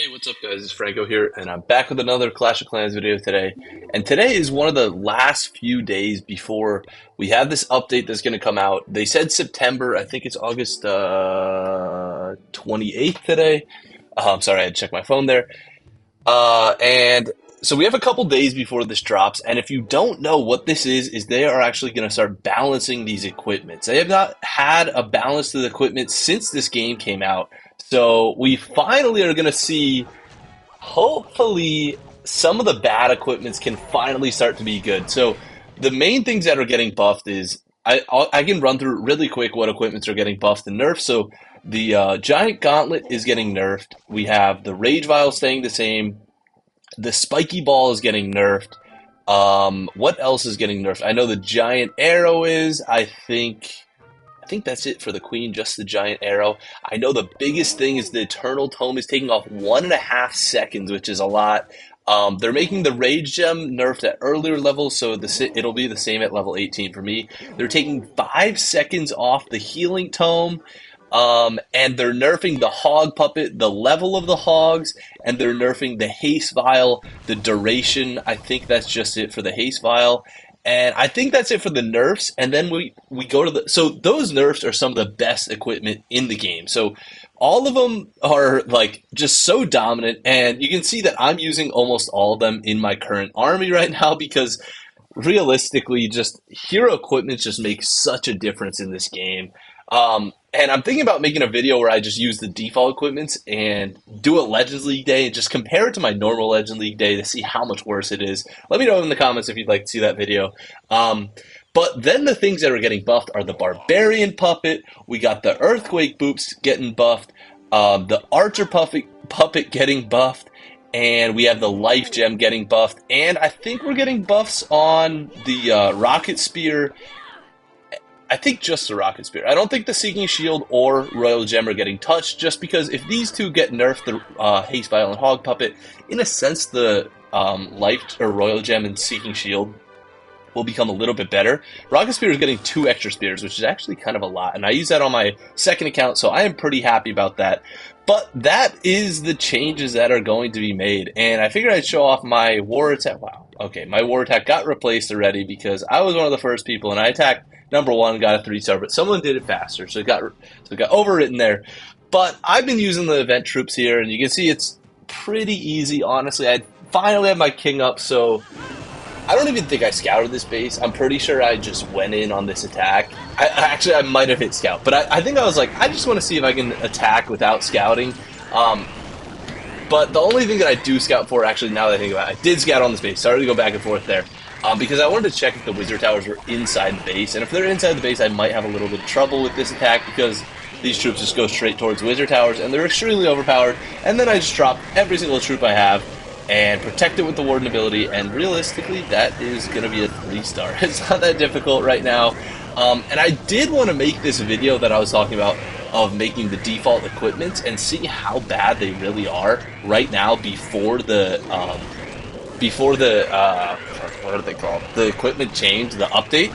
Hey, what's up, guys? It's Franco here, and I'm back with another Clash of Clans video today. And today is one of the last few days before we have this update that's going to come out. They said September. I think it's August 28th today. Sorry, I had to check my phone there. And so we have a couple days before this drops, and if you don't know what this is they are actually going to start balancing these equipments. They have not had a balance to the equipment since this game came out. So we finally are going to see, hopefully, some of the bad equipments can finally start to be good. So the main things that are getting buffed is I can run through really quick what equipments are getting buffed and nerfed. So the Giant Gauntlet is getting nerfed. We have the Rage Vial staying the same. The Spiky Ball is getting nerfed. What else is getting nerfed? I know the Giant Arrow is. I think that's it for the Queen, just the Giant Arrow. I know the biggest thing is the Eternal Tome is taking off 1.5 seconds, which is a lot. They're making the Rage Gem nerfed at earlier levels, so it'll be the same at level 18 for me. They're taking 5 seconds off the Healing Tome. And they're nerfing the Hog Puppet, the level of the Hogs, and they're nerfing the Haste Vial, the duration. I think that's just it for the Haste Vial. And I think that's it for the nerfs. And then we go to so those nerfs are some of the best equipment in the game. So all of them are like just so dominant. And you can see that I'm using almost all of them in my current army right now because realistically, just hero equipment just makes such a difference in this game. And I'm thinking about making a video where I just use the default equipments and do a Legends League day and just compare it to my normal Legends League day to see how much worse it is. Let me know in the comments if you'd like to see that video. But then the things that are getting buffed are the Barbarian Puppet. We got the Earthquake Boops getting buffed. The Archer Puppet getting buffed. And we have the Life Gem getting buffed. And I think we're getting buffs on the Rocket Spear. I think just the Rocket Spear. I don't think the Seeking Shield or Royal Gem are getting touched, just because if these two get nerfed, the Haste Vial and Hog Puppet, in a sense, the Life or Royal Gem and Seeking Shield will become a little bit better. Rocket Spear is getting 2 extra spears, which is actually kind of a lot, and I use that on my second account, so I am pretty happy about that. But that is the changes that are going to be made, and I figured I'd show off my War Attack. Wow, okay, my War Attack got replaced already because I was one of the first people, and I attacked number 1, got a 3-star, but someone did it faster, so it got overwritten there. But I've been using the event troops here, and you can see it's pretty easy, honestly. I finally have my king up, so I don't even think I scouted this base. I'm pretty sure I just went in on this attack. I might have hit scout, but I think I was like, I just want to see if I can attack without scouting. But the only thing that I do scout for, actually, now that I think about it, I did scout on this base. Sorry to go back and forth there. Because I wanted to check if the Wizard Towers were inside the base, and if they're inside the base, I might have a little bit of trouble with this attack because these troops just go straight towards Wizard Towers, and they're extremely overpowered, and then I just drop every single troop I have and protect it with the Warden ability, and realistically, that is going to be a 3-star. It's not that difficult right now, and I did want to make this video that I was talking about of making the default equipment and see how bad they really are right now before the what are they called? The equipment change, the update.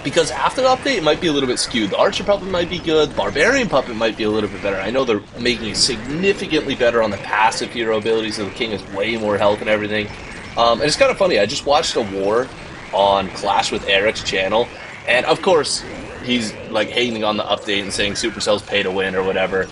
Because after the update, it might be a little bit skewed. The Archer Puppet might be good. Barbarian Puppet might be a little bit better. I know they're making it significantly better on the passive hero ability, so the King has way more health and everything. And it's kind of funny. I just watched a war on Clash with Eric's channel, and of course, he's like hating on the update and saying Supercell's pay to win or whatever,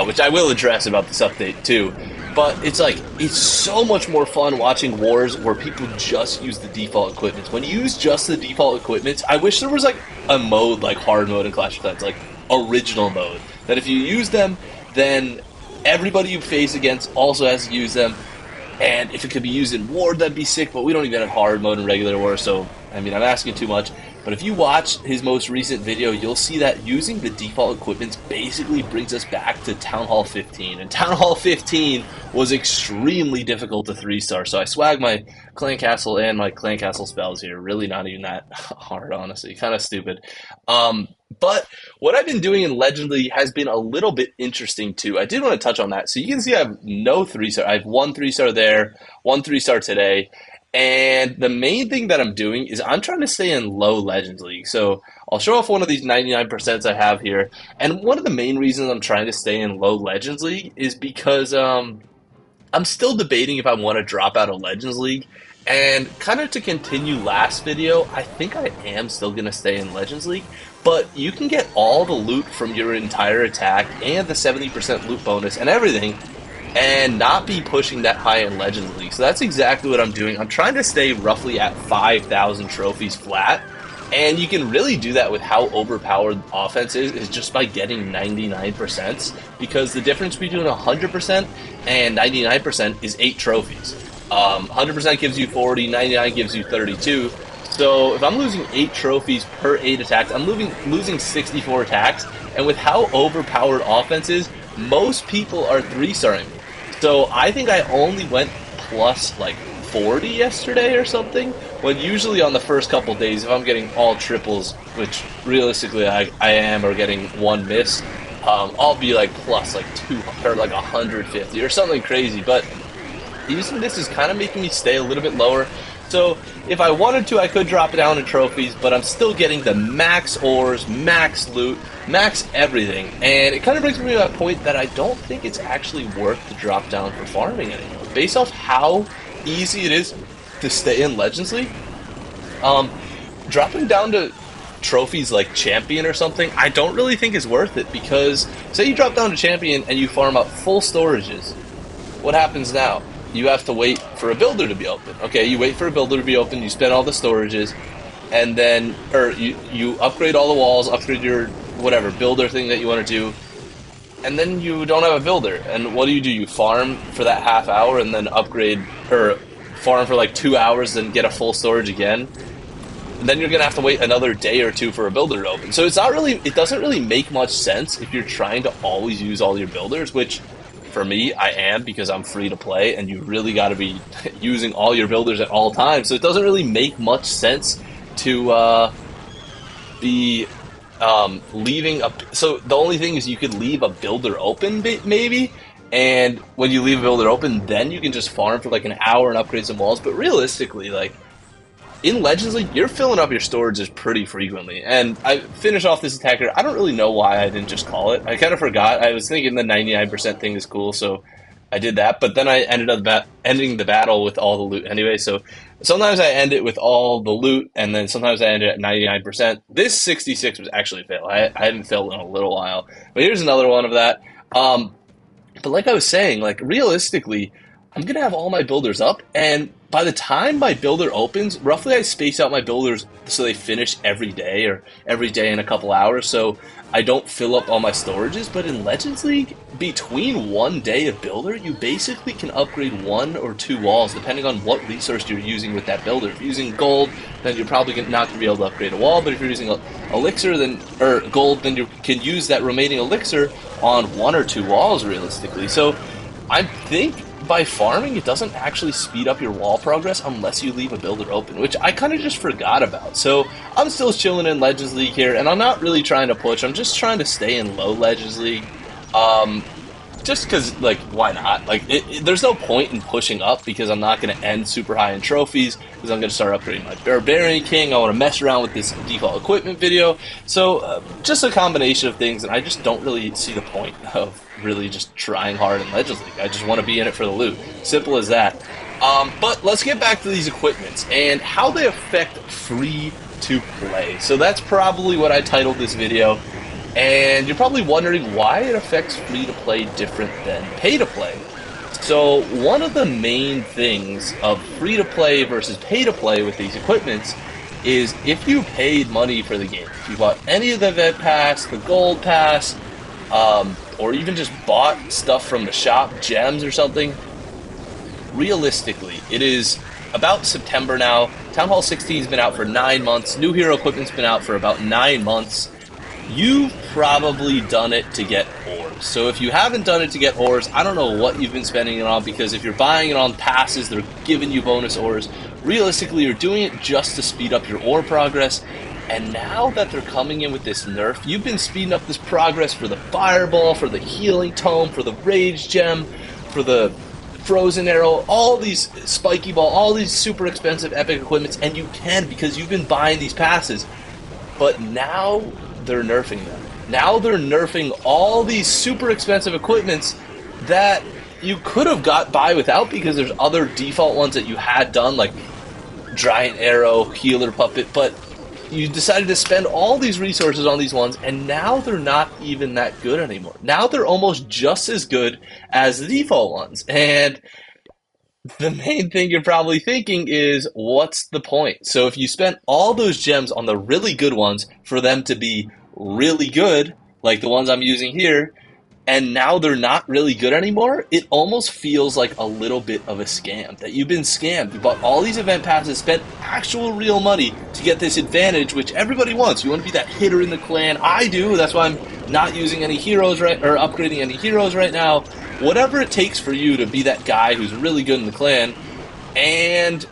which I will address about this update too. But it's like, it's so much more fun watching wars where people just use the default equipment. When you use just the default equipment, I wish there was like a mode like hard mode in Clash of Clans, like original mode, that if you use them, then everybody you face against also has to use them. And if it could be used in war, that'd be sick, but we don't even have hard mode in regular war, so, I mean, I'm asking too much. But if you watch his most recent video, you'll see that using the default equipment basically brings us back to Town Hall 15. And Town Hall 15 was extremely difficult to 3-star, so I swag my Clan Castle and my Clan Castle spells here. Really not even that hard, honestly. Kind of stupid. But what I've been doing in Legend League has been a little bit interesting too. I did want to touch on that. So you can see I have no 3-star. I have 1 3-star there, 1 3-star today. And the main thing that I'm doing is I'm trying to stay in low Legends League. So I'll show off one of these 99% I have here. And one of the main reasons I'm trying to stay in low Legends League is because I'm still debating if I want to drop out of Legends League. And kind of to continue last video, I think I am still going to stay in Legends League. But you can get all the loot from your entire attack and the 70% loot bonus and everything and not be pushing that high in Legends League. So that's exactly what I'm doing. I'm trying to stay roughly at 5,000 trophies flat. And you can really do that with how overpowered offense is just by getting 99%, because the difference between 100% and 99% is 8 trophies. 100% gives you 40, 99 gives you 32. So if I'm losing 8 trophies per 8 attacks, I'm losing 64 attacks. And with how overpowered offense is, most people are 3-starring me. So I think I only went plus like 40 yesterday or something, when usually on the first couple days, if I'm getting all triples, which realistically I am, or getting one miss, I'll be like plus like 200 or like 150 or something crazy. But using this is kind of making me stay a little bit lower. So if I wanted to, I could drop it down in trophies, but I'm still getting the max ores, max loot, max everything. And it kind of brings me to that point that I don't think it's actually worth the drop down for farming anymore. Based off how easy it is to stay in Legends League, dropping down to trophies like Champion or something, I don't really think is worth it, because say you drop down to Champion and you farm up full storages. What happens now? You have to wait for a builder to be open. Okay, you wait for a builder to be open, you spend all the storages, and then, or you upgrade all the walls, upgrade your whatever builder thing that you want to do, and then you don't have a builder. And what do? You farm for that half hour and then upgrade, or farm for like 2 hours, then get a full storage again. And then you're gonna have to wait another day or two for a builder to open. So it's not really, it doesn't really make much sense if you're trying to always use all your builders, which for me, I am, because I'm free to play, and you really got to be using all your builders at all times. So it doesn't really make much sense to be leaving a. So the only thing is you could leave a builder open, maybe, and when you leave a builder open, then you can just farm for like an hour and upgrade some walls. But realistically, like, in Legends League, you're filling up your storages pretty frequently. And I finish off this attacker. I don't really know why I didn't just call it. I kind of forgot. I was thinking the 99% thing is cool, so I did that. But then I ended up ending the battle with all the loot anyway. So sometimes I end it with all the loot, and then sometimes I end it at 99%. This 66 was actually a fail. I hadn't failed in a little while. But here's another one of that. But like I was saying, like, realistically, I'm going to have all my builders up, and by the time my builder opens, roughly I space out my builders so they finish every day, or every day in a couple hours, so I don't fill up all my storages. But in Legends League, between one day of builder, you basically can upgrade 1 or 2 walls, depending on what resource you're using with that builder. If you're using gold, then you're probably not going to be able to upgrade a wall, but if you're using elixir, or gold, then you can use that remaining elixir on 1 or 2 walls, realistically. So I think by farming, it doesn't actually speed up your wall progress unless you leave a builder open, which I kind of just forgot about. So I'm still chilling in Legends League here, and I'm not really trying to push. I'm just trying to stay in low Legends League. Just because, like, why not? Like, there's no point in pushing up, because I'm not going to end super high in trophies, because I'm going to start upgrading my Barbarian King. I want to mess around with this default equipment video. So just a combination of things, and I just don't really see the point of really just trying hard in Legends League. I just want to be in it for the loot. Simple as that. But let's get back to these equipments and how they affect free to play. So that's probably what I titled this video. And you're probably wondering why it affects free to play different than pay to play. So one of the main things of free to play versus pay to play with these equipments is if you paid money for the game, if you bought any of the event pass, the gold pass, or even just bought stuff from the shop, gems or something, realistically, it is about September now. Town Hall 16 has been out for 9 months. New hero equipment's been out for about 9 months. You've probably done it to get ores. So if you haven't done it to get ores, I don't know what you've been spending it on, because if you're buying it on passes, they're giving you bonus ores. Realistically, you're doing it just to speed up your ore progress. And now that they're coming in with this nerf, you've been speeding up this progress for the Fireball, for the Healing Tome, for the Rage Gem, for the frozen arrow, all these spiky ball, all these super expensive epic equipments, and you can because you've been buying these passes. But now they're nerfing them. Now they're nerfing all these super expensive equipments that you could have got by without because there's other default ones that you had done, like Giant Arrow, Healer Puppet, but you decided to spend all these resources on these ones, and now they're not even that good anymore. Now they're almost just as good as the default ones. And the main thing you're probably thinking is, what's the point? So if you spent all those gems on the really good ones for them to be really good, like the ones I'm using here, and now they're not really good anymore, it almost feels like a little bit of a scam. That you've been scammed. You bought all these event passes, spent actual real money to get this advantage, which everybody wants. You want to be that hitter in the clan. I do. That's why I'm not using any heroes or upgrading any heroes right now. Whatever it takes for you to be that guy who's really good in the clan. And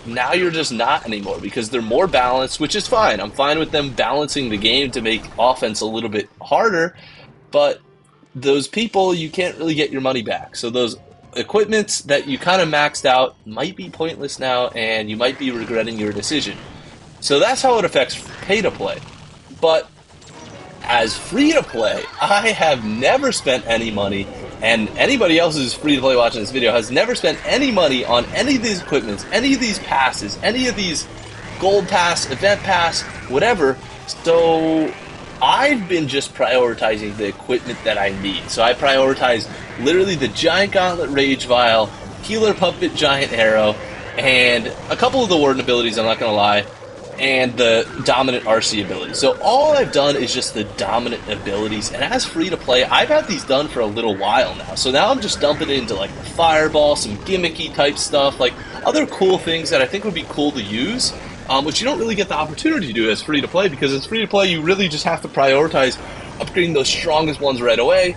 now you're just not anymore because they're more balanced, which is fine. I'm fine with them balancing the game to make offense a little bit harder, but those people, you can't really get your money back. So those equipments that you kind of maxed out might be pointless now, and you might be regretting your decision. So that's how it affects pay-to-play. But as free-to-play, I have never spent any money, and anybody else who's free-to-play watching this video has never spent any money on any of these equipments, any of these passes, any of these gold pass, event pass, whatever. So I've been just prioritizing the equipment that I need. So I prioritize literally the Giant Gauntlet Rage Vial, Healer Puppet Giant Arrow, and a couple of the Warden abilities, I'm not going to lie, and the Dominant RC ability. So all I've done is just the Dominant abilities, and as free-to-play, I've had these done for a little while now. So now I'm just dumping into like the Fireball, some gimmicky type stuff, like other cool things that I think would be cool to use. Which you don't really get the opportunity to do as free-to-play, because as free-to-play, you really just have to prioritize upgrading those strongest ones right away.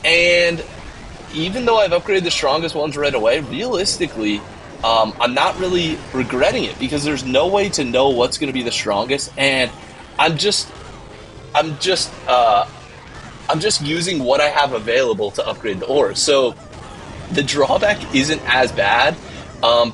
And even though I've upgraded the strongest ones right away, realistically, I'm not really regretting it, because there's no way to know what's going to be the strongest, and I'm just using what I have available to upgrade the ores. So the drawback isn't as bad,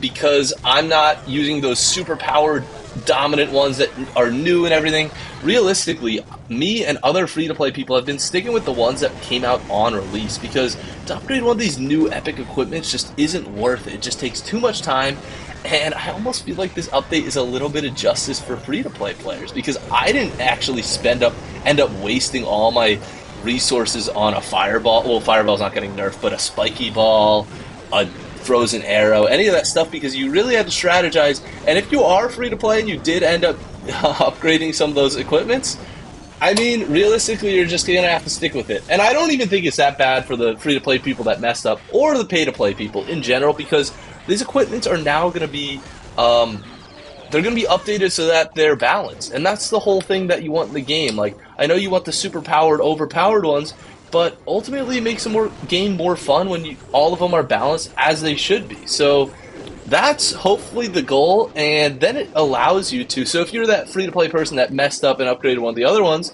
because I'm not using those super powered dominant ones that are new and everything. Realistically, me and other free-to-play people have been sticking with the ones that came out on release, because to upgrade one of these new epic equipments just isn't worth it. It just takes too much time, and I almost feel like this update is a little bit of justice for free-to-play players, because I didn't actually end up wasting all my resources on a Fireball. Well, Fireball's not getting nerfed, but a Spiky Ball, a Frozen Arrow, any of that stuff, because you really had to strategize. And if you are free to play and you did end up upgrading some of those equipments, I mean, realistically, you're just gonna have to stick with it. And I don't even think it's that bad for the free to play people that messed up, or the pay to play people in general, because these equipments are now gonna be they're going to be updated so that they're balanced. And that's the whole thing that you want in the game. Like, I know you want the super powered, overpowered ones, but ultimately it makes the game more fun when all of them are balanced as they should be. So that's hopefully the goal, and then it allows you to. So if you're that free-to-play person that messed up and upgraded one of the other ones,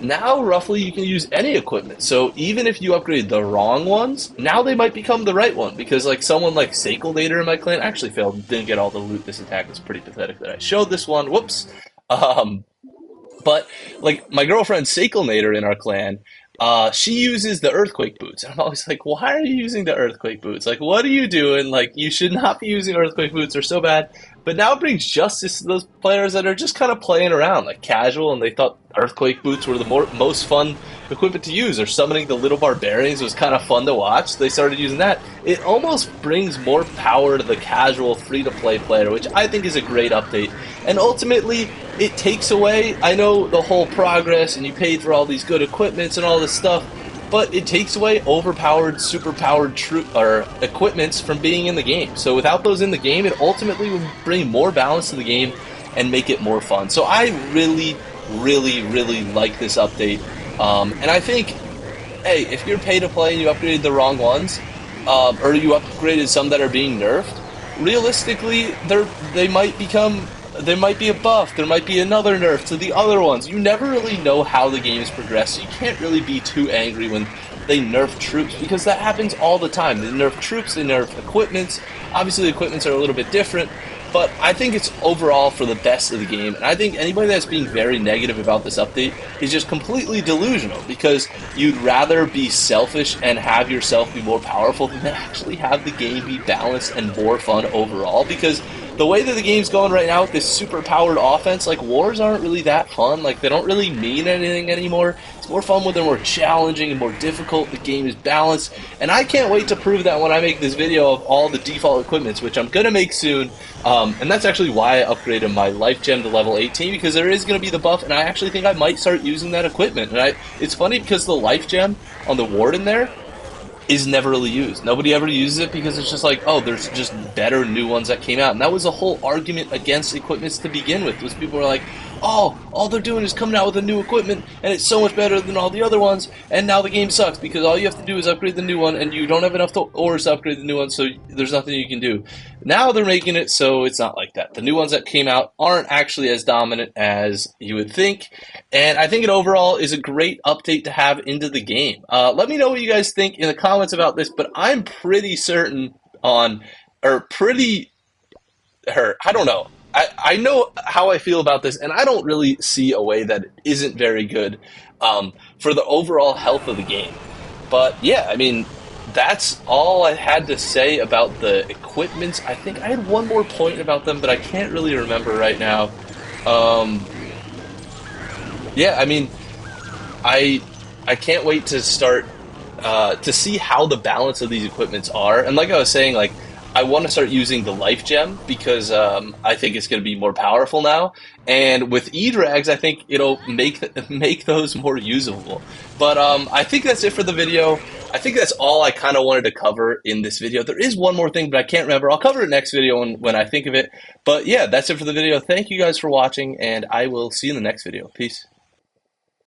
now roughly you can use any equipment. So even if you upgrade the wrong ones, now they might become the right one. Because like someone like Sakelnator in my clan actually failed, didn't get all the loot. This attack was pretty pathetic that I showed this one. Whoops. But like my girlfriend Sakelnator in our clan, she uses the Earthquake boots. And I'm always like, why are you using the Earthquake boots? Like, what are you doing? Like, you should not be using Earthquake boots. They're so bad. But now it brings justice to those players that are just kind of playing around, like casual, and they thought Earthquake boots were the most fun equipment to use, or summoning the little barbarians was kind of fun to watch. So they started using that. It almost brings more power to the casual free-to-play player, which I think is a great update. And ultimately, it takes away, I know the whole progress, and you paid for all these good equipments and all this stuff, but it takes away overpowered, superpowered equipments from being in the game. So without those in the game, it ultimately will bring more balance to the game and make it more fun. So I really, really, really like this update. And I think, hey, if you're pay to play and you upgraded the wrong ones, or you upgraded some that are being nerfed, realistically, they might become there might be a buff, there might be another nerf to the other ones. You never really know how the game is progressed, so you can't really be too angry when they nerf troops, because that happens all the time. They nerf troops, they nerf equipments. Obviously, the equipments are a little bit different, but I think it's overall for the best of the game. And I think anybody that's being very negative about this update is just completely delusional, because you'd rather be selfish and have yourself be more powerful than actually have the game be balanced and more fun overall. Because the way that the game's going right now with this super powered offense, like, wars aren't really that fun. Like, they don't really mean anything anymore. It's more fun when they're more challenging and more difficult. The game is balanced, and I can't wait to prove that when I make this video of all the default equipments, which I'm gonna make soon. And that's actually why I upgraded my life gem to level 18, because there is going to be the buff, and I actually think I might start using that equipment. And it's funny because the life gem on the warden there is never really used. Nobody ever uses it because it's just like, oh, there's just better new ones that came out. And that was a whole argument against equipments to begin with. Was people were like, oh, all they're doing is coming out with a new equipment, and it's so much better than all the other ones, and now the game sucks because all you have to do is upgrade the new one, and you don't have enough ores to upgrade the new one, so there's nothing you can do. Now they're making it so it's not like that. The new ones that came out aren't actually as dominant as you would think, and I think it overall is a great update to have into the game. Let me know what you guys think in the comments about this, but I'm pretty certain on, or pretty, I don't know. I know how I feel about this, and I don't really see a way that it isn't very good for the overall health of the game. But yeah, I mean, that's all I had to say about the equipments. I think I had one more point about them, but I can't really remember right now. Yeah, I mean, I can't wait to start to see how the balance of these equipments are. And like I was saying, like, I want to start using the life gem because I think it's going to be more powerful now. And with E-Drags, I think it'll make those more usable. But I think that's it for the video. I think that's all I kind of wanted to cover in this video. There is one more thing, but I can't remember. I'll cover it next video when I think of it. But yeah, that's it for the video. Thank you guys for watching, and I will see you in the next video. Peace.